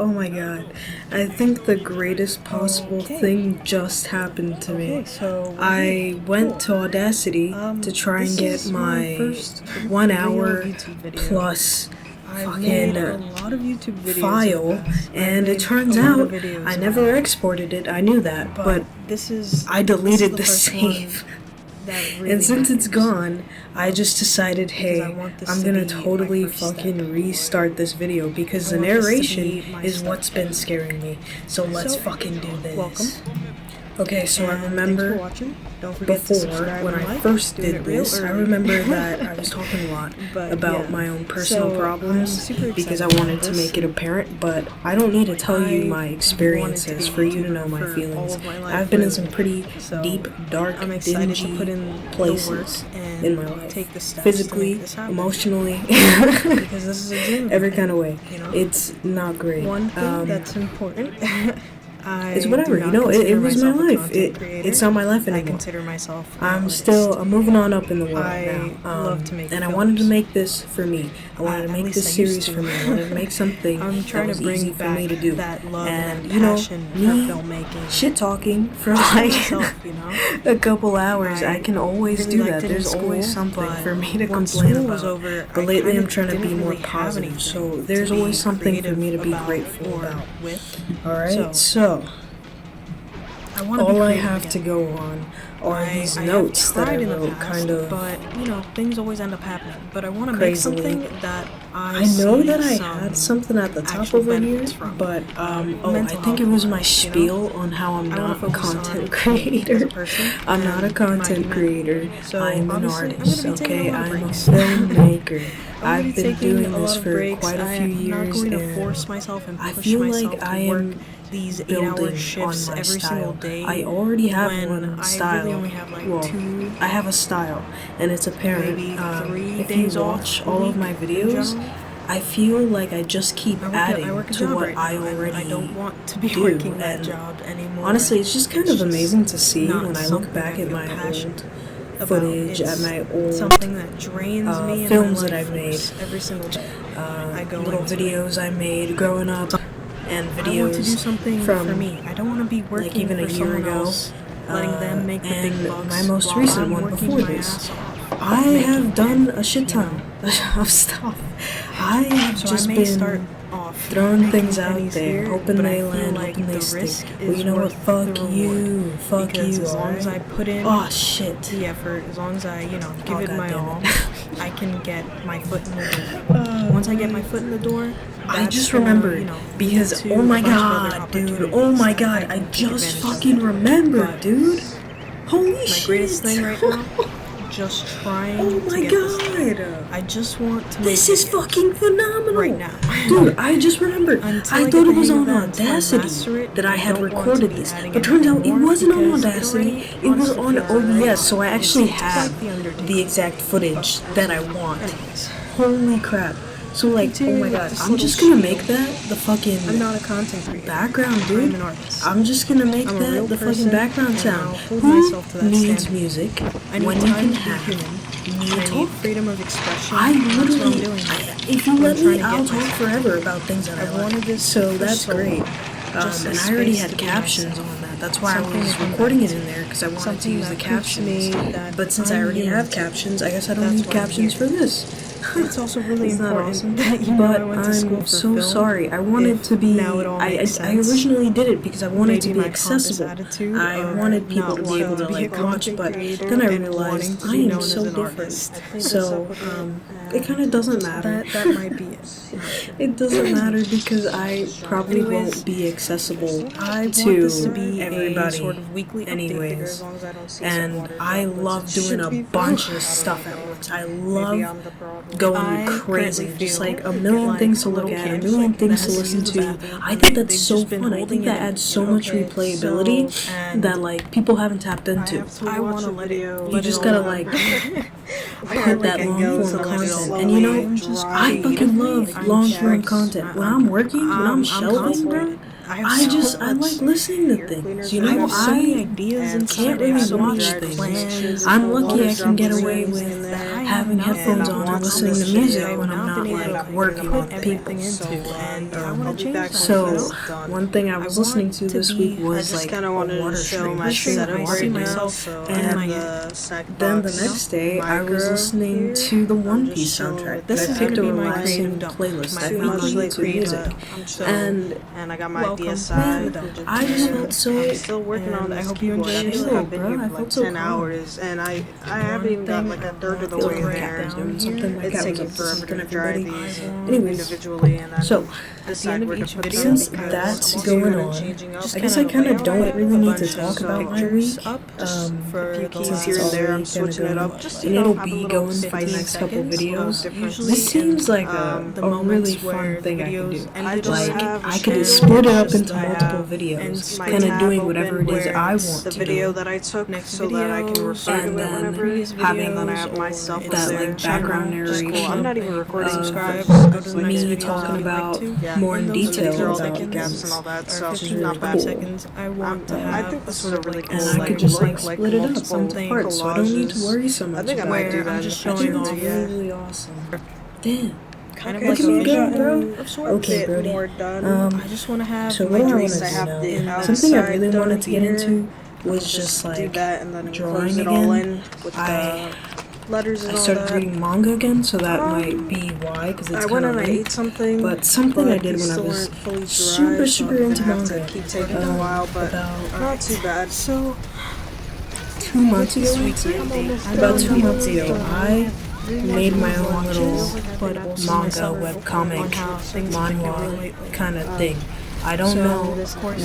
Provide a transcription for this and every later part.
Oh my god. I think the greatest possible thing just happened to me. I went to Audacity to try and get my 1 hour plus fucking file, and it turns out I never exported it. I knew that, but I deleted the save. And since it's gone, I just decided, hey, I'm gonna totally fucking restart this video because the narration is what's been scaring me. So let's fucking do this. Okay, so I remember before, when I first did this, I remember that I was talking a lot about my own personal problems because I wanted to make it apparent, but I don't need to tell you my experiences for you to know my feelings. I've been in some pretty deep, dark, dingy places in my life. Physically, emotionally, every kind of way. It's not great. One thing that's important. It's whatever, you know, it was my life. It's not my life anymore. I consider myself I'm moving on up in the world now. And I wanted to make this for me. I wanted to make this series for me. I wanted to make something that was easy for me to do. And, you know, me shit talking for like a couple hours, I can always do that. There's always something for me to complain about. But lately I'm trying to be more positive, so there's always something for me to be grateful about. Alright, so all I have to go on are these notes that I wrote kind of but you know, things always end up happening. But I want to make something that I know that I had something at the top over here, but I think it was my spiel on how I'm not a content creator. I'm not a content creator. I'm an artist, okay? I'm a filmmaker. I've been doing this for quite a few years, and I feel like I am building on my style. I already have one style. Well, I have a style, and it's apparent. If you watch all of my videos, I feel like I just keep adding to what I already do, and honestly, it's just kind of amazing to see when I look back at my old footage, at my old films that I've made, little videos I made growing up, and videos from me. I don't want to be working like even a year ago, letting them make the big bucks. My most recent one before this, I have done a shit ton of stuff. I have just been throwing things out there, hoping they land, hoping they stick. Well, you know what? Fuck you, as long as I put in the effort, as long as I, give it my all, I can get my foot in the door. Once I get my foot in the door, I just remembered, because, oh my god, dude, oh my god, I just fucking remembered, dude. Holy shit. My greatest thing right now, just trying to get god. I just want to This is fucking phenomenal. Right now. Dude, I just remembered. I thought it was on Audacity that I had recorded this, but turns out it wasn't on Audacity, it was on OBS, so I actually have the exact footage that I want. Holy crap. So like, oh my god, I'm just gonna make that the fucking I'm not a content creator. Background, dude. I'm an artist. I'm just gonna make that the fucking background sound. Who needs music when you can have I need freedom of expression. I literally, if you let me, I'll talk forever about things that I wanted this, so that's great. And I already had captions on that. That's why I was recording it in there, because I wanted to use the captions. But since I already have captions, I guess I don't need captions for this. It's also really important that but I'm so sorry. I wanted to be. I originally did it because I wanted to be accessible. I wanted people to be able to like watch, but then I realized I am so different. So it kind of doesn't matter. That might be it. It doesn't matter because I probably won't be accessible to everybody anyways. And I love doing a bunch of stuff at once. I love going crazy, just like a million things to look at, a million things to listen to. I think that's so fun. I think that adds so much replayability that like people haven't tapped into. I want to let it. You just gotta like put that long form content, and you know, I fucking love long form content. When I'm working, when I'm shelving, bro, I like listening to things, you know. I can't really watch things. I'm lucky I can get away with having headphones on and listening to music when I'm not like like working with people. and I want to change that. So one thing I was listening to this week was like a water stream. I see myself And then the next day I was listening to the One Piece soundtrack. This I is picked gonna a be my relaxing creative playlist dump. that My feeds me to music. And I got my welcome. DSI. I just felt so. I'm still working on I this hope you keyboard. enjoyed I it. feel like I've been Bro, here I for felt like so 10 calm. hours, and I haven't even got like a third of the Feels way like there. I was doing something like It's I was taking up to forever something to drive everybody. these Anyways, individually, and then so decide where to put them. since because that's I'm going also on, changing up. I guess I kind of don't really need to talk So about my week. for Since the keys it's here and there, I'm already switching kinda it going, up. Just and it'll be going for the 15 next couple seconds of videos. different This seems like a really fun where thing I can do. videos ended Like, have I a could schedule. split it up Just into I multiple have videos, my kind of tab doing whatever it open is where I it's want the to video do. that I took Next so that I can videos, refer and to it then whenever. having Then I have myself up that there. like background Just cool. narration I'm not even recording. subscribe, of go to the next me videos talking I'd like about to. more in And those detail These are all about the keycaps and all things. that, so which is really not bad. cool. Seconds, I want to have I think this is a really cool And I could just like split it up multiple into parts, so I don't need to collages. worry so much I think I about might it. do that. I'm just I think showing it's off really awesome. Damn. kind of Look like at a me go, vision bro. of sorts. Okay, Brody. more done. I just want to have So my what do I want dreams to I have do the now? Something I really outside wanted to get here. into was just do like that and then drawing close it all again. in with I- the letters and I all started that. reading manga again, so that might be why, because it's I went kind of and I late. ate something, But something I did these when I still was weren't fully dry, super, so super I'm into gonna have manga. to keep taking a while, but not too bad. So 2 months ago, about 2 months ago, I made my own little manga, webcomic, manhwa kind of thing. I don't know,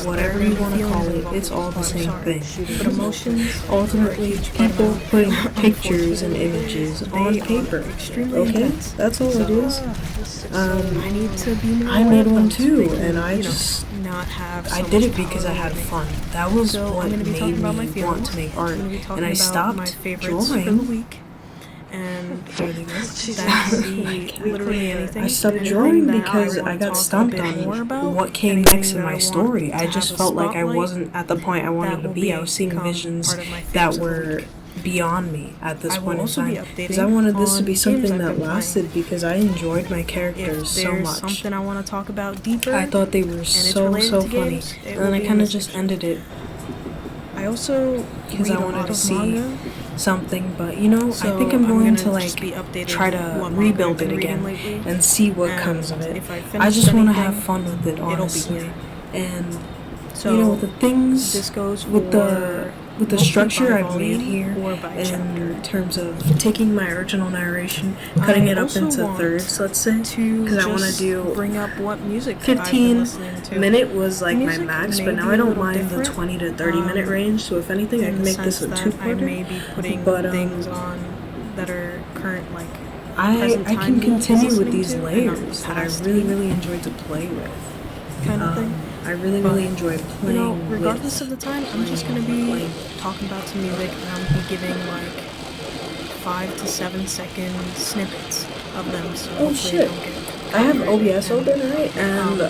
whatever you want to call it, it's all the same thing. But emotions, Ultimately, people putting pictures and images on paper. Okay, that's all it is. I need to be more I made aware of one them too, so we can, and I you know, just not have so I did much it because I had power. fun. That was So what I'm gonna be made talking about my me feelings. want to make art, I'm gonna be talking and I about my stopped favorites for the drawing. week. And There they go. that could be literally anything. I stopped anything drawing that because wanna I got talk a stumped bit more on about, what came anything next in that my want story. to I just have a felt like I spotlight, wasn't at the point I wanted that to will be. I was seeing become visions part of my that faves of the were week. beyond me at this I will point in also be time, updating because I wanted this to on be games something I've that been playing. lasted, because I enjoyed my If characters so there's much. something I want to talk about deeper, I thought they were it's so related to funny, games, it and will then I be in kind of this just section. ended it I also because read I a wanted lot to of see manga. something, but you know, So I think I'm going gonna to just be like updating try to what manga rebuild I've been it reading again lately. and see what And comes of it. if I I finish just want to anything, have fun with it, it'll be honestly. here. And So you know, the things this goes with the mostly structure by I've made volume here, or by in chapter. terms of taking my original narration, cutting it up also into want thirds, let's say, to because I want to just do bring up what music I've been 15 listening to. minute was like my Music max, may but now be I a don't little mind the different, 20 to 30 minute range, so if anything I in can the make this a sense that I may two-parter. be putting But, things on that are current, like I present can time continue with listening these to, and not layers that I past really, me really enjoyed to play with. kind of thing. I really, But, really enjoy You playing know, regardless of the time, I'm just gonna be playing. talking about some music, and I'm gonna be giving like 5 to 7 second snippets of them. So Oh, hopefully shit. I don't get I have copyrighted. OBS open, right? And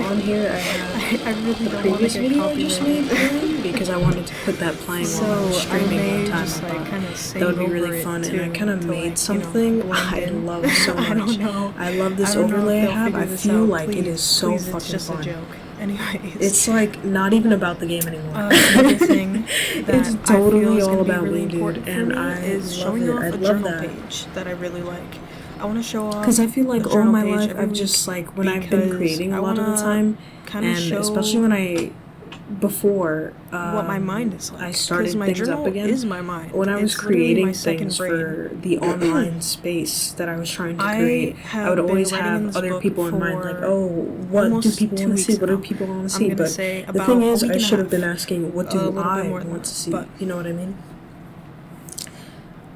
on here I have I really the don't want to previous get video I just made copyrighted. playing because I wanted to put that playing while I was So I streaming may one time. just I like thought kind of save that would be over really it fun, too, and I kind of to, made like, you know, something blend I in. love so much. I don't know. I love this I don't know if overlay I they'll have. figure I this feel out. like it is so Please, fucking it's just fun. a joke. Anyways, It's like not even about the game anymore. another thing that It's I feel totally is all gonna be about really me, dude, important for and me I is love showing it. off I a love journal that. page that I really like. I want to show off Because I feel like a all journal my page life every I've week just like when I've been because creating I a lot of the wanna time, kind of and show especially when I before what my mind is like. I started 'Cause my things journal up again. is my mind. When I was It's literally creating my second things brain. for the online space that I was trying to I create, have I would been always writing in have this other book people in mind, like, for oh, what do almost people 2 want to see? weeks What do now. people want to I'm see? gonna But say the about thing a is, week I and a should have half. been asking, what A do little bit I more than want that, to see? but- You know what I mean?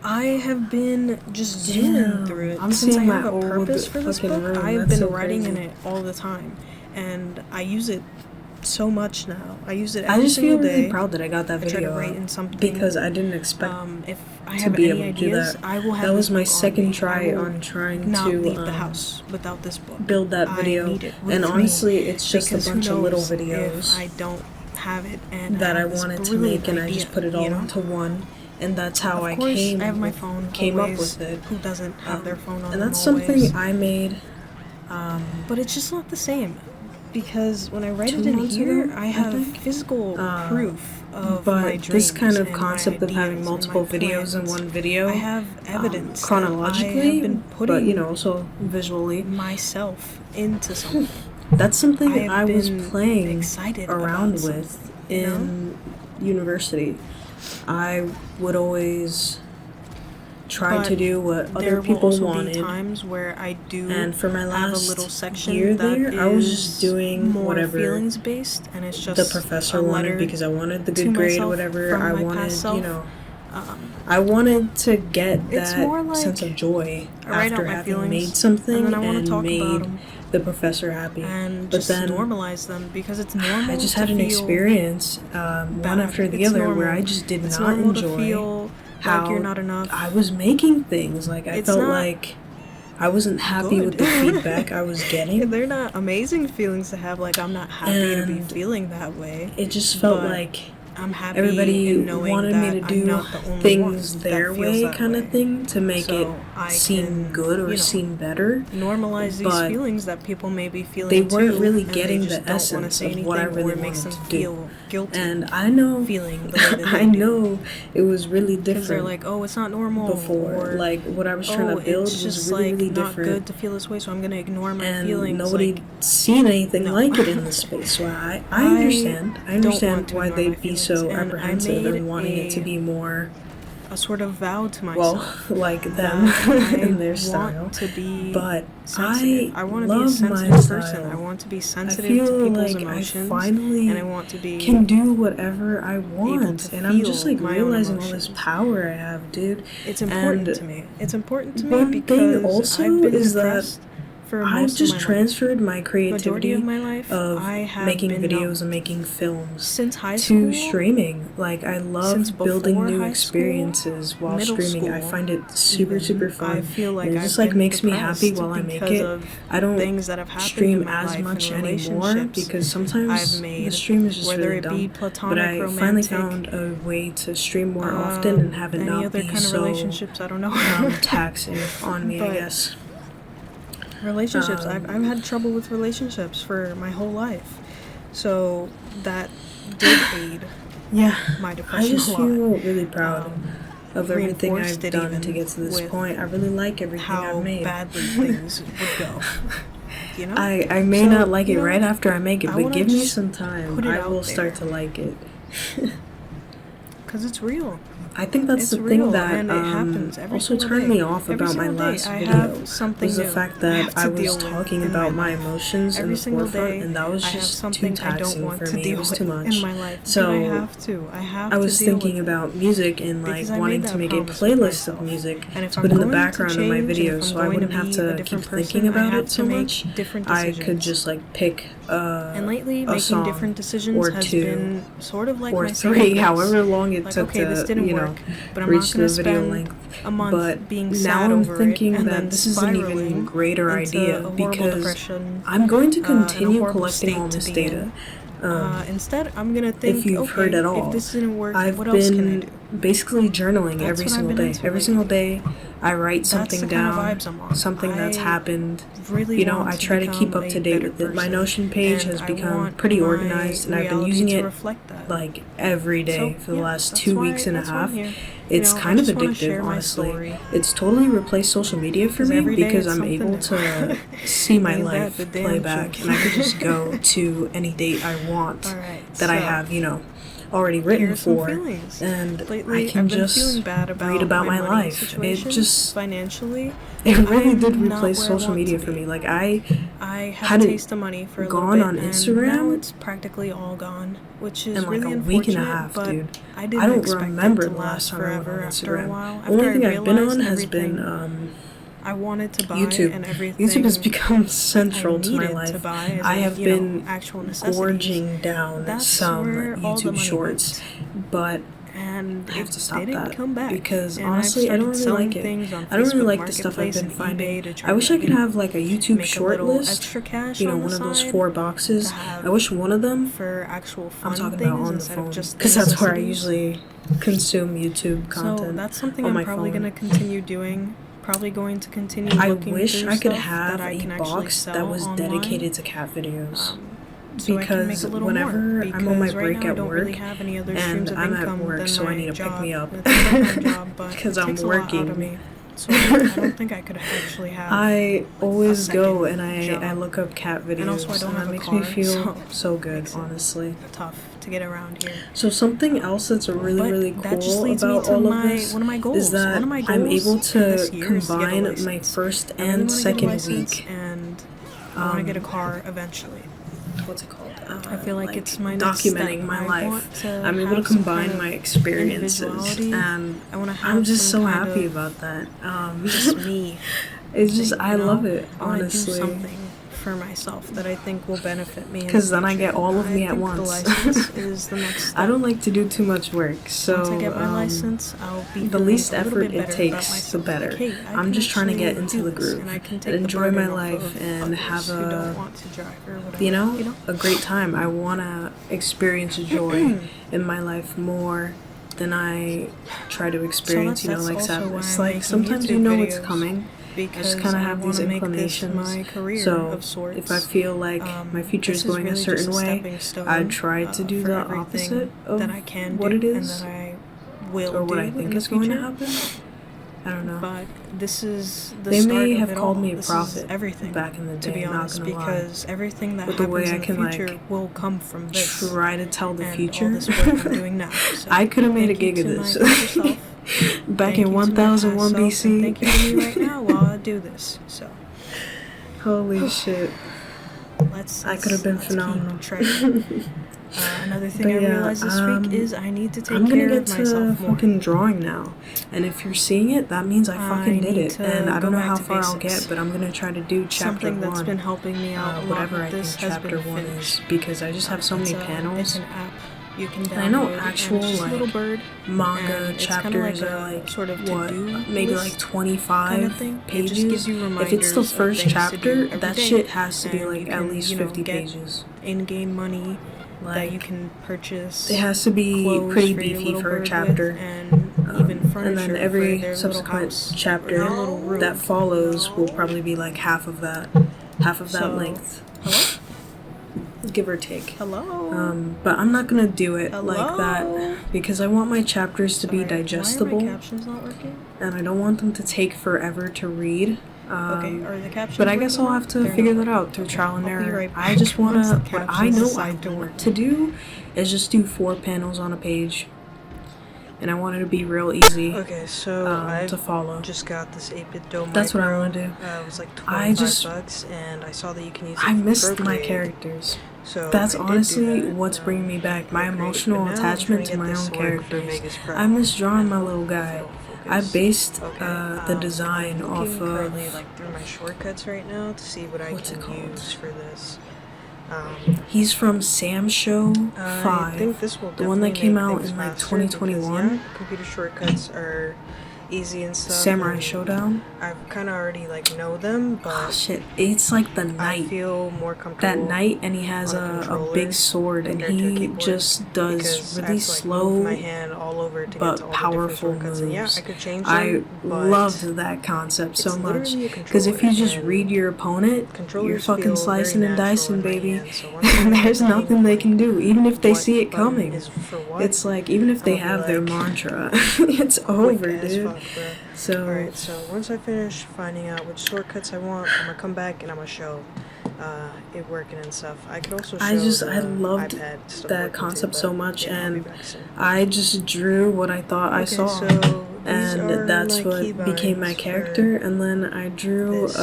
I have been just zooming through it I'm since I seeing have my a purpose old for this fucking book. room. I've That's been so writing in crazy. it all the time, and I use it so much now. I use it I every just single feel really day. proud that I got that I try to video write out in something. because I didn't expect If I to have be any able to do ideas, that. I will have That was this my book on second me. try I will on trying not to leave the house without this book. build that I video, need it with and me, honestly, it's just a because who bunch of little knows videos if I don't have it and that I have this wanted to brilliant make, and I idea, just put it all you know? into one, and that's how Of I course, came I have my with- phone came up always. with it. Who doesn't have their phone on And them that's always? something I made But it's just not the same. Because when I write 2 it in months here, ago, I have physical proof of but my dreams this kind of and concept my of having ideas multiple and my videos in plans. one video, I have evidence that chronologically, I have been putting but you know, also visually, myself into something. that's something I have I was been playing excited around about with something, you know? in university. I would always try But to do what there other will people also wanted. be times where I do And for my have a last little section year that there, I was is just doing more whatever feelings based, and it's just the professor a wanted letter because I wanted the to good grade or myself whatever. from I my wanted, past self. you know, I wanted to get It's that more like sense of joy I write after out my having feelings, made something and then I want to talk made about them the professor happy. and But just then normalize them, because it's normal. I just to had an feel experience, one bad. after the It's other, normal. where I just did It's not normal to enjoy feel how like you're not enough. I was making things. Like, I It's felt not like I wasn't happy with the good. feedback I was getting. They're not amazing feelings to have. Like, I'm not happy to be And feeling that way. It just felt but like I'm happy everybody in knowing wanted that me to I'm do not the only things one their that feels way, that kind way. of thing, to make So it I seem can, good or you know, seem better. normalize these But feelings that people may be feeling they weren't too, really and getting they the just don't want to essence say of anything, what I really or it makes wanted them to do. feel guilty. And I know, feeling the way that I they do. know it was really Because they're different like, oh, it's not normal. before. Or, Like, what I was trying to build it's was just really, like really not different. good to feel this way, so I'm gonna ignore my And feelings. nobody Like, seen anything no. like it in the space. So I I understand. I don't understand want to why ignore my they'd be feelings, so and I apprehensive made and wanting it to be more, a sort of vow to well, myself like them that in I their style. want to be But sensitive. I want to be a love sensitive my person. style. I want to be I sensitive feel to people's like emotions, I finally and I want to be can do whatever I able want, to and I'm just feel like my own realizing all this emotions. power I have, dude. It's important And to me. It's important to me one because thing also I've been is that depressed for I've most just of my transferred my life. creativity Majority of my life, of I have making been videos numb. and making films Since high to school, streaming. Like, I since love building before new high experiences school, while middle streaming. I school, find it super, even, super fun. I feel like And it I've just like been makes me happy depressed while I make because it. of I don't things that have happened stream in my as life much and anymore relationships because sometimes I've the made, stream is just whether really it dumb. be But platonic, I finally romantic, found a way to stream more often and have it any not other be kind of so relationships. I don't know. taxing on me, I But guess. relationships. I've had trouble with relationships for my whole life, so that did aid Yeah, my I depression just a lot. feel really proud of everything I've Reinforced it done even to get to this with point. I really like everything how I've made. badly things would go. You know? I may So, not like you it know, right after I make it, I but wanna give me just some time. put it I out will start to there. like it. Because it's real. I think that's It's the real, thing that and it happens every also single turned day. me off Every about my single day, last I video have something was the new fact I that have I to was deal with talking in about my my life. emotions in Every the single forefront, day, and that was I have just too something I don't taxing want for to me. It deal was with too much. in my life. So but I have to. I have I to was deal thinking with about music and because like I wanting made to that make a promise with playlist myself. of music And if to I'm put in the going to background of my change, and if videos, I'm so I going wouldn't to have be to a keep different thinking person, about I it have so to make much. different I decisions. could just like pick And lately, a making song different decisions or has two been sort of like or my saving three, grace. however long it Like, took okay, this to, didn't you know, work, but I'm reach not going the to video spend length. a month But being now sad I'm over thinking it and that then this is an even spiraling greater into idea a horrible because depression, I'm going to and a continue horrible collecting state all to this be data. in. Instead, I'm gonna think, If you've okay, heard at all, if this didn't work, I've what else can I been do? basically journaling That's every what I've single been day. into Every lately. single day, I write That's something the kind of down, vibes I'm on. something that's I happened. really You know, want I to try to keep become up to a date better with it. My person, Notion page and has I become want pretty my organized, and I've been reality using to it reflect that. like every day So, for the yeah, last that's 2 why- weeks and a that's why I'm half. here. It's You know, kind I of just wanna addictive, share my honestly. story. It's totally replaced social media for 'Cause me every day because it's I'm something able new. to see my Ain't that life the damn play back, truth? and I could just go to any date I want Alright, that I so, have, you know, already written here's some for, feelings. and Lately, I can I've been just feeling bad about read about my money life. It situation, just financially. it really I'm did not replace where I social want media to for be. me. Like I I had a hadn't taste of money for a little gone bit, on and Instagram now it's practically all gone, which is in like really a week and a unfortunate, half, but dude. I didn't I don't expect remember it to the last last time I went forever on after a Instagram. while. The only After thing I I've been realized on has been everything I wanted to buy YouTube. and everything YouTube has become I central to my needed life. to buy as I like, have you know, been actual necessities. gorging down That's some where all the YouTube money shorts, went. but And I have it to stop didn't that come back. because And honestly, I I've don't really started like selling it. things on I don't really Facebook like the stuff I've Marketplace been and finding. eBay to try I wish to, I could you know, have like a YouTube make a short little list. extra cash You know, on the one of those side 4 boxes. to have I wish one of them. for actual fun I'm talking things about on the instead phone of just because that's where I necessities. usually consume YouTube content. So that's something on I'm my probably phone. gonna continue doing probably going to continue I looking wish through I could stuff have that I a can actually box sell that was online, dedicated to cat videos. so I can make Because a little whenever more. I'm on my Because right break now I at don't work, really have any other and streams of I'm at income work, than so I my need to pick job. me up. It's a part-time job, but it 'Cause I'm takes a lot out of working. me. So I don't think I could actually have. I always go and second I job. look up cat videos, And also I don't and have that a makes car, me feel so so good, makes it honestly. tough to get around here. So something else that's really, But really that just cool leads me about to all of my this one of my goals. is that One of my I'm goals able for to this year is to get a combine my license. first I really and wanna get a second license, week. and I want to get a car eventually. What's it called? I feel like it's my next documenting step. my I life. want to I'm able to have some combine kind of my experiences, individuality. and I want to have I'm just some so kind happy of about that. just me. It's just thing, I you know? love it, I want to do honestly. something for myself that I think will benefit me. Because then I get all of me I at think once. The license is the next step. I don't like to do too much work, so Once I get my license, I'll be the feeling least a little effort bit it better about takes, the myself. better. Like, hey, I I'm can just trying to actually get into do the this, groove and I can and take the enjoy my burden off life of and others have who don't want to drive or whatever. you know, a great time. I want to experience joy in my life more than I try to experience, that's like also why sadness. I'm Like making sometimes YouTube you know it's videos, coming. I because just kind of have these wanna make this inclinations. my career So of sorts. if I feel like my future is this going a really certain just a way, stepping stone, I try to do for the everything opposite of that I can what do it is, and that I will or what do I think in is the going to future. happen. I don't know. But this is the They start may of have it called all. me a This prophet is everything back in the to day, be I'm not honest, gonna lie. because everything that With the way happens I in the can, future like, will come from this. Try to tell the and future. all this work I'm doing now. So I could have made a thank gig you of to this my future self. back Thank in you to my 1001 past self, BC. and thank you to me right now while I do this. So Holy shit. I could have been let's phenomenal. keep tracking. Another thing But I yeah, realized this week is I need to take I'm gonna care get of to myself more. fucking drawing now, and if you're seeing it, that means I fucking did need it. to And I don't go know back how to far I'll basics. get, but I'm gonna try to do chapter Something that's 1, been helping me out a lot whatever with I this think has chapter been 1 Finch. is, because I just have so many panels. It's an app you can download. I know and actual it's just a little like bird, manga and it's kinda chapters like are a like sort of what, to-do maybe list like 25 kind of thing. pages. It just gives you If it's the reminders of first things to chapter, do every that day, shit has to be and like you at can, least 50 get pages. in-game money that you Like, can purchase. it has to be clothes pretty for your beefy little for a bird chapter. with, and even furniture And then for every their subsequent little house, chapter or their little room. that follows will probably be like half of that So, length, Hello? give or take. Hello? But I'm not gonna do it like Hello? that because I want my chapters to be Sorry, digestible, Why are my captions not working? and I don't want them to take forever to read. Okay, are the captions But I guess working I'll now? have to They're figure not that out through trial and I'll be error. right I back just once wanna, the what I captions know I decide to want work. to do is just do 4 panels on a page, and I want it to be real easy Okay, so I to follow. just got this 8-bit dough That's what I micro. want to do. It was like I $25, and I saw that you can use it I for missed my Procreate. characters. So That's I did do honestly that, what's bringing me back, my Procreate, emotional but now I'm attachment to trying my get this own to work for characters. Vegas Pro. I miss drawing my And little guy. it'll I focus. based Okay, the design I'm off looking currently of, like through my shortcuts right now to see what I what's can it called? use for this. He's from Sam Show 5, I think this will the one that definitely came make out things in like faster because, 2021. yeah, computer shortcuts are easy and stuff. Samurai and Showdown. I've kind of already like know them, Oh but shit, it's like the I knight. feel more comfortable. That knight, and he has on a a controller big sword, and compared to a he keyboard, just does because I really have to, like, move my slow hand all over to get but to all powerful the different shortcuts. And yeah, moves. I could change I them, but loved that concept so it's much, literally a because if you controller, just and read your opponent, you're controllers fucking feel slicing very and natural dicing, in my baby, hand, so once and I there's hang, nothing they can do, even if they what see it button coming. is for what, It's like, even if they I'll be have their like, mantra, it's over, quick as dude. fuck, bro. So, Alright, so once I finish finding out which shortcuts I want, I'm gonna come back and I'm gonna show it working and stuff. I could also show I the loved iPad stuff that working too, concept so but, much, yeah, I'll be and back soon. I just drew what I thought I Okay, saw, so these are and that's my what became my keybinds character. for And then I drew this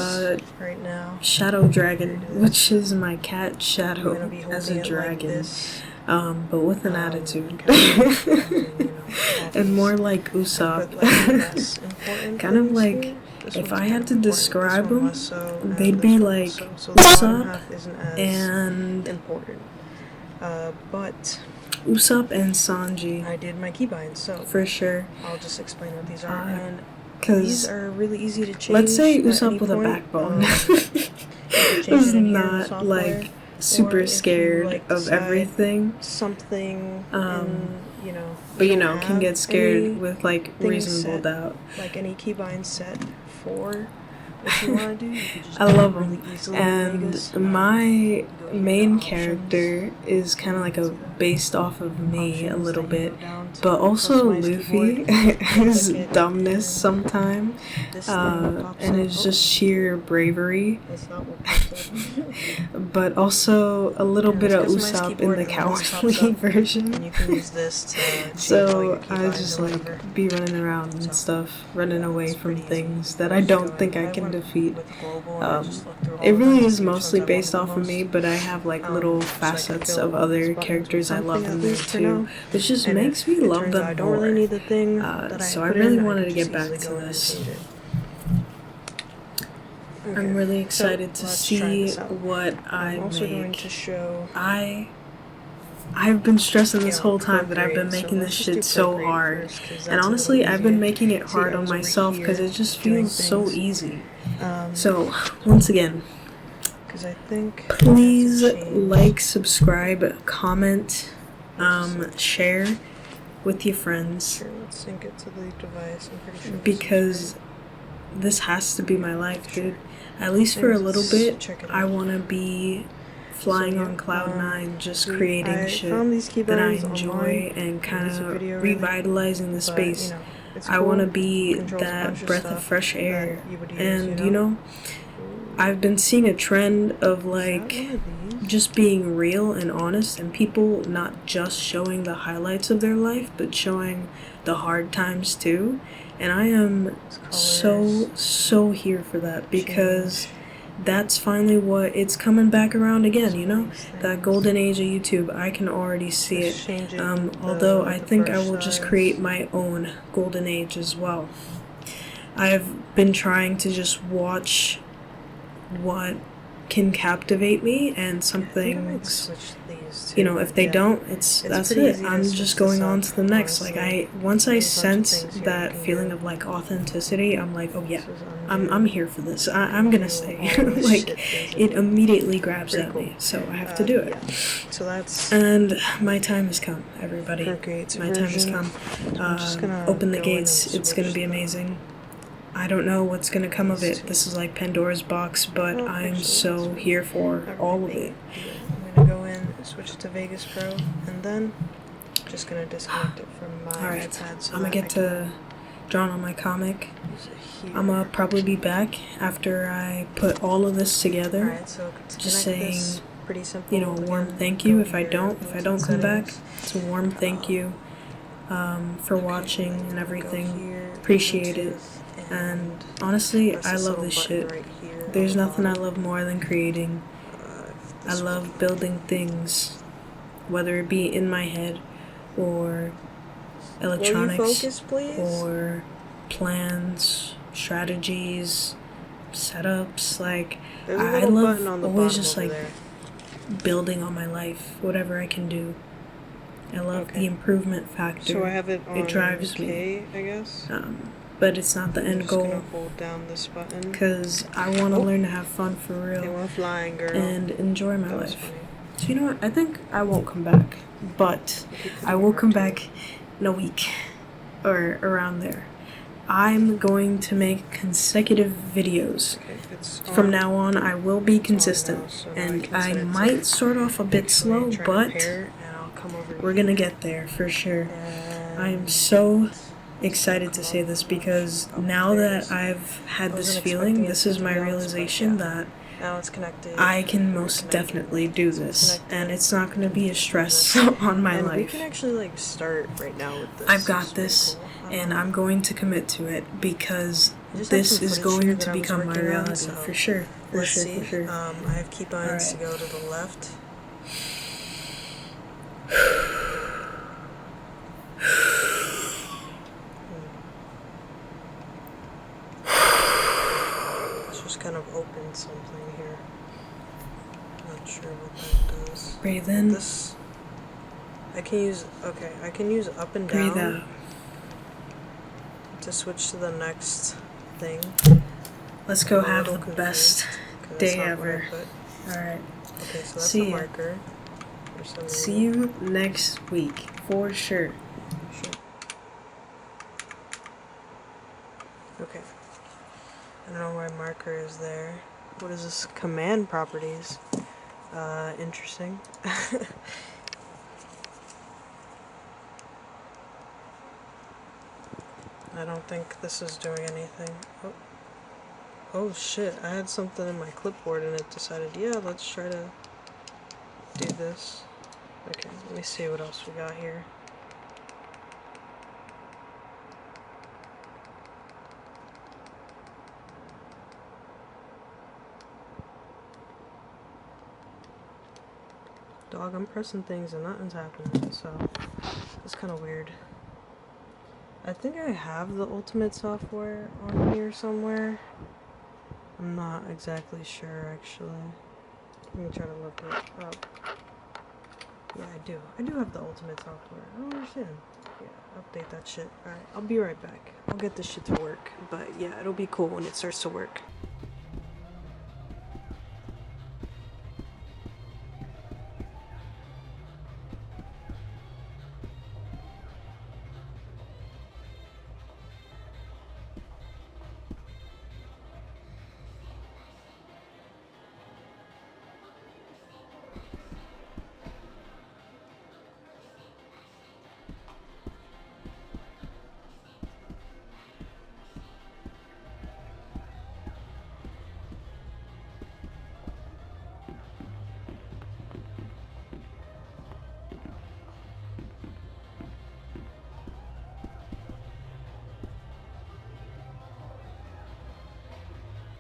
right now. Shadow Dragon, There it is. which is my cat I'm Shadow gonna be as holding a it like dragon, this. but with an attitude, Kind and more like Usopp. Kind of like, if I had to describe them, they'd be like Usopp and important. But Usopp and Sanji, I did my keybinds, so for sure. I'll just explain what these are. And these Because are really easy to change. let's say at any Usopp with a point. backbone You can change is it in here in the not software, like or super if you, scared like, of decide everything, something, but don't can have get scared any with like things reasonable set, doubt. like any keybind set before what you want to do. You could just I do it love really them. easily in And Vegas. my You go to your main options. character is kind of like a based off of me a Options little that you bit, go down to but also customize Luffy keyboard. is Click it, dumbness and sometime, this thing pops and up. it's just sheer bravery, That's not what pops up. but also a little Yeah, bit of there's customized Usopp in keyboard, the and then this pops cowardly up, version. and you can use this to change all So your key I bindings just or like whatever. be running around and So, stuff, running away it's from pretty easy. things You that can I just don't go think in. I can went defeat. with global, and I just looked through all It of them really to is see which mostly ones I based wanted off the of me, most. but I have like little So I could facets fill of all these other buttons characters with I love something, in at there least for too, now. which just And makes if me it love turns them out I don't more. really need the thing that I So I put really in, wanted I to could get just back easily to go in and this. change it. I'm Okay, really excited so to let's try see this out. what I I'm also going make. to show I've been stressing this whole time that I've been Procreate. So making this let's just do shit so Procreate hard. first, 'cause And that's a honestly, little I've been easier. making it See, hard I on was over myself because here it just doing feels so things. easy. So, once again, 'Cause I think please I have to change. like, subscribe, comment, share with your friends, Here, let's sync it to the device. I'm pretty sure. because this has to be my life, dude. At least for a little bit, I want to be flying on cloud nine, just creating shit that I enjoy and kind of revitalizing the space. I want to be that breath of fresh air. And you know, I've been seeing a trend of like just being real and honest, and people not just showing the highlights of their life, but showing the hard times too. And I am so here for that, because that's finally what it's coming back around again, you know? That golden age of YouTube, I can already see it. Although I think I will just create my own golden age as well. I've been trying to just watch what can captivate me, and some things, you know, if they don't, that's it. I'm just going on to the next. Like once I sense that feeling of like authenticity, I'm like, oh yeah, I'm here for this. I'm gonna stay. Like it immediately grabs at me, so I have to do it. So that's, and my time has come, everybody. Procreate's My time has come. Open the gates. It's gonna be amazing. I don't know what's gonna come of it. This is like Pandora's box, but I'm so here for all of it. I'm gonna go in, switch it to Vegas Pro, and then just gonna disconnect it from my iPad. So I'm gonna get to drawing on my comic. I'm gonna probably be back after I put all of this together. So just saying, pretty simple. you know, a warm thank you if I don't come back. It's a warm thank you for watching and everything. Appreciate it. And honestly, I love this shit. There's nothing I love more than creating. I love building things, whether it be in my head or electronics or plans, strategies, setups. Like I love always just like building on my life, whatever I can do. I love the improvement factor. So I have it on it drives K, I guess. But it's not the end goal, hold down this button because I want to learn to have fun for real and enjoy my life. Funny. So you know what? I think I won't come back, but I will come back in a week or around there. I'm going to make consecutive videos. From now on, I will be consistent, and I might start off a bit slow, but we're gonna get there for sure. I am so excited to say this, because now that I've had this feeling, this is my realization that I can most definitely do this, and it's not going to be a stress on my life. We can actually like start right now with this. I've got this, and I'm going to commit to it, because this is going to become my reality for sure. For sure. I have keybinds to go to the left. Kind of open something here. Not sure what that does. Breathe in. This I can use up and Breathe down out. to switch to the next thing. Let's go have the best day ever. Alright. Okay, so that's See the ya. marker. See you next week for sure. Okay. don't know why marker is there. What is this? Command properties. Interesting. I don't think this is doing anything. Oh. Oh shit, I had something in my clipboard and it decided, yeah, let's try to do this. Okay, let me see what else we got here. Dog, I'm pressing things and nothing's happening, so it's kind of weird. I think I have the Ultimate software on here somewhere. I'm not exactly sure, actually. Let me try to look it up. Yeah, I do. I do have the Ultimate software. I don't understand. Yeah, update that shit. Alright, I'll be right back. I'll get this shit to work. But yeah, it'll be cool when it starts to work.